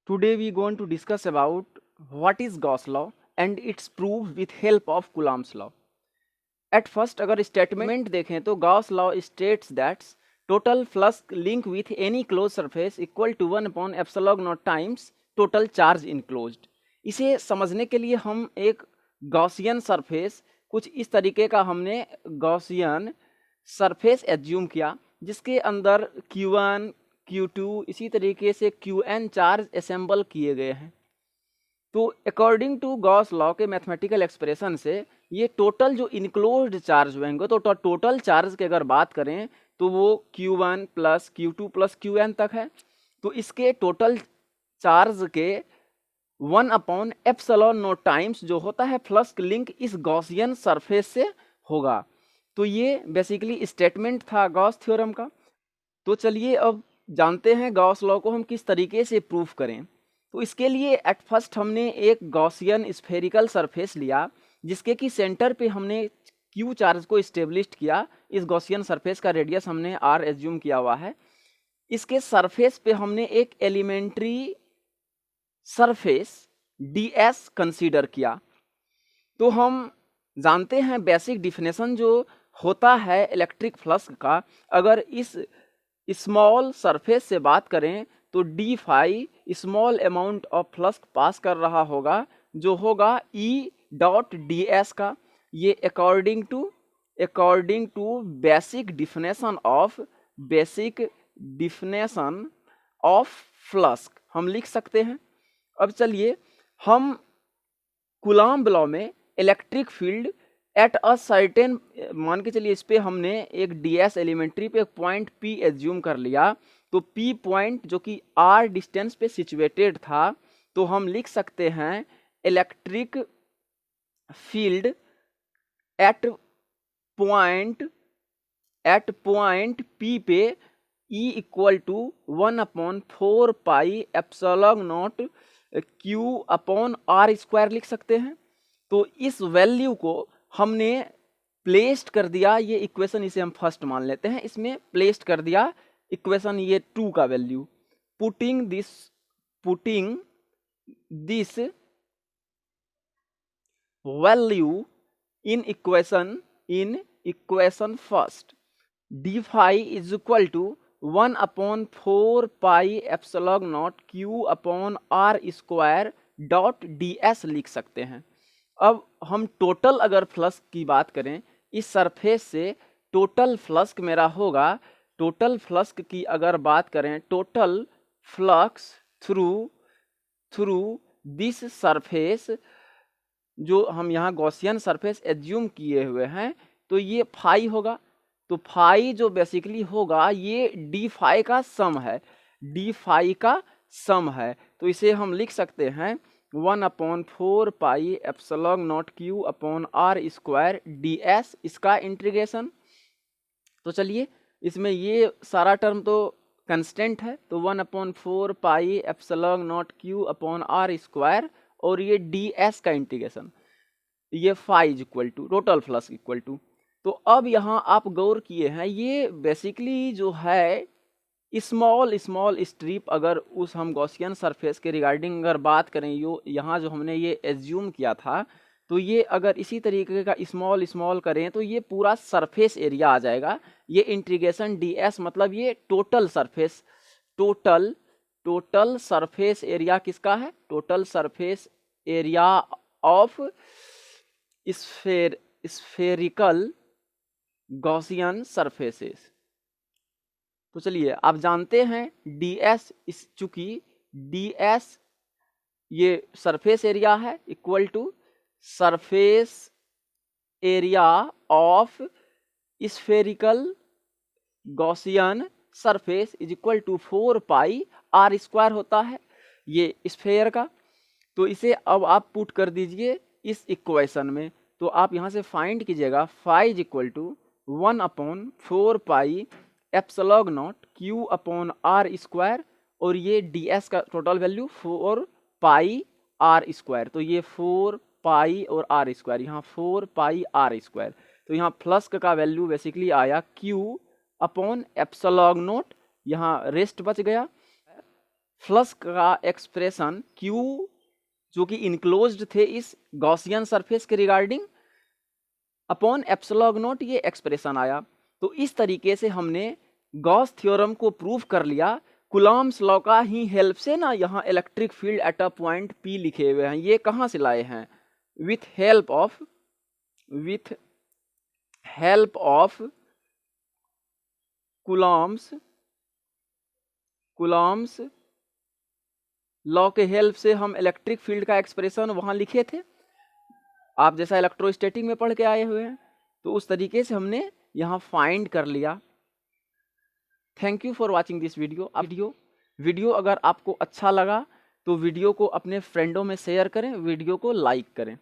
Today we going to discuss about what is Gauss law and its proof with help of Coulomb's law. At first अगर statement देखें तो Gauss law states that total flux link with any closed surface equal to 1 upon epsilon naught times total charge enclosed. इसे समझने के लिए हम एक Gaussian surface कुछ इस तरीके का हमने गॉसियन सरफेस एज्यूम किया जिसके अंदर Q1 Q2 इसी तरीके से Qn चार्ज असेंबल किए गए हैं। तो अकॉर्डिंग टू गॉस लॉ के मैथमेटिकल एक्सप्रेशन से ये टोटल जो इनक्लोज्ड चार्ज होंगे तो टोटल चार्ज की अगर बात करें तो वो Q1 plus Q2 plus Qn तक है। तो इसके टोटल चार्ज के 1 अपॉन एप्सिलॉन नॉट टाइम्स जो होता है फ्लक्स लिंक इस गॉसियन सरफेस से होगा। तो ये बेसिकली स्टेटमेंट था गॉस थ्योरम का। तो चलिए अब जानते हैं गॉस लॉ को हम किस तरीके से प्रूफ करें। तो इसके लिए एट फर्स्ट हमने एक गॉसियन स्फेरिकल सरफेस लिया जिसके कि सेंटर पे हमने क्यू चार्ज को इस्टेब्लिश किया। इस गॉसियन सरफेस का रेडियस हमने आर एज्यूम किया हुआ है। इसके सरफेस पे हमने एक एलिमेंट्री सरफेस ds कंसीडर किया। तो हम जानते हैं बेसिक डिफिनेशन जो होता है इलेक्ट्रिक फ्लक्स का, अगर इस स्मॉल सरफेस से बात करें तो D phi small amount of flux pass कर रहा होगा जो होगा ई डॉट डी एस का। ये according to basic definition of flux हम लिख सकते हैं। अब चलिए हम कूलॉम्ब लॉ में electric field at a certain मान के चलिए इस पे हमने एक ds एलिमेंट्री पे एक पॉइंट P एज्यूम कर लिया। तो P पॉइंट जो कि R डिस्टेंस पे सिचुएटेड था तो हम लिख सकते हैं electric field at point P पे E equal to 1 upon 4 pi epsilon not Q upon R square लिख सकते हैं। तो इस वैल्यू को हमने प्लेस्ड कर दिया, ये इक्वेशन इसे हम फर्स्ट मान लेते हैं, इसमें प्लेस्ड कर दिया इक्वेशन ये 2 का value. Putting this value in equation first D phi is equal to 1 upon 4 pi epsilon not Q upon R square dot ds लिख सकते हैं। अब हम टोटल अगर फ्लक्स की बात करें इस सरफेस से टोटल फ्लक्स मेरा होगा, टोटल फ्लक्स की अगर बात करें total flux through this surface जो हम यहाँ गॉसियन सरफेस एज्यूम किए हुए हैं तो ये फाई होगा। तो फाई जो बेसिकली होगा ये डी फाई का सम है। तो इसे हम लिख सकते हैं 1 upon 4 pi epsilon not Q upon R square ds इसका इंटीग्रेशन। तो चलिए इसमें ये सारा टर्म तो कंस्टेंट है तो 1 upon 4 pi epsilon not Q upon R square और ये ds का इंटीग्रेशन, ये phi is equal to total flux equal to. तो अब यहाँ आप गौर किए हैं ये बेसिकली जो है स्मॉल स्ट्रिप अगर उस हम गॉसियन सरफेस के रिगार्डिंग अगर बात करें यहाँ जो हमने ये एज्यूम किया था तो ये अगर इसी तरीके का स्मॉल करें तो ये पूरा सरफेस एरिया आ जाएगा। ये इंटीग्रेशन ds मतलब ये टोटल सरफेस एरिया किसका है, total surface area of spherical Gaussian surfaces. तो चलिए आप जानते हैं ds चूंकि ds ये सरफेस एरिया है equal to surface area of spherical Gaussian surface is equal to 4 pi R square होता है ये स्फेयर का। तो इसे अब आप पुट कर दीजिए इस इक्वेशन में। तो आप यहाँ से फाइंड कीजिएगा phi is equal to 1 upon 4 pi epsilon not Q upon R square और ये ds का total value 4 pi R square. तो ये 4 पाई और R स्क्वायर, यहाँ 4 पाई R स्क्वायर। तो यहाँ फ्लक्स का वैल्यू बेसिकली आया Q अपॉन एप्सिलॉन नॉट, यहाँ रेस्ट बच गया फ्लक्स का एक्सप्रेशन Q जो कि इनक्लोज्ड थे इस गॉसियन सरफेस के रिगार्डिंग अपॉन एप्सिलॉन नॉट ये एक्सप्रेशन आया। तो इस तरीके से हमने गॉस थ्योरम को प्रूव कर लिया कूलॉम्स लॉ का ही हेल्प से ना। यहाँ electric field at a point P लिखे हुए हैं, ये कहाँ से लाए हैं? With help of Coulomb's law के हेल्प से हम इलेक्ट्रिक फील्ड का एक्सप्रेशन वहां लिखे थे। आप जैसा इलेक्ट्रोस्टैटिक में पढ़ के आए हुए हैं, तो उस तरीके से हमने यहाँ फाइंड कर लिया। Thank you for watching this video अगर आपको अच्छा लगा तो वीडियो को अपने फ्रेंडों में शेयर करें, वीडियो को लाइक करें।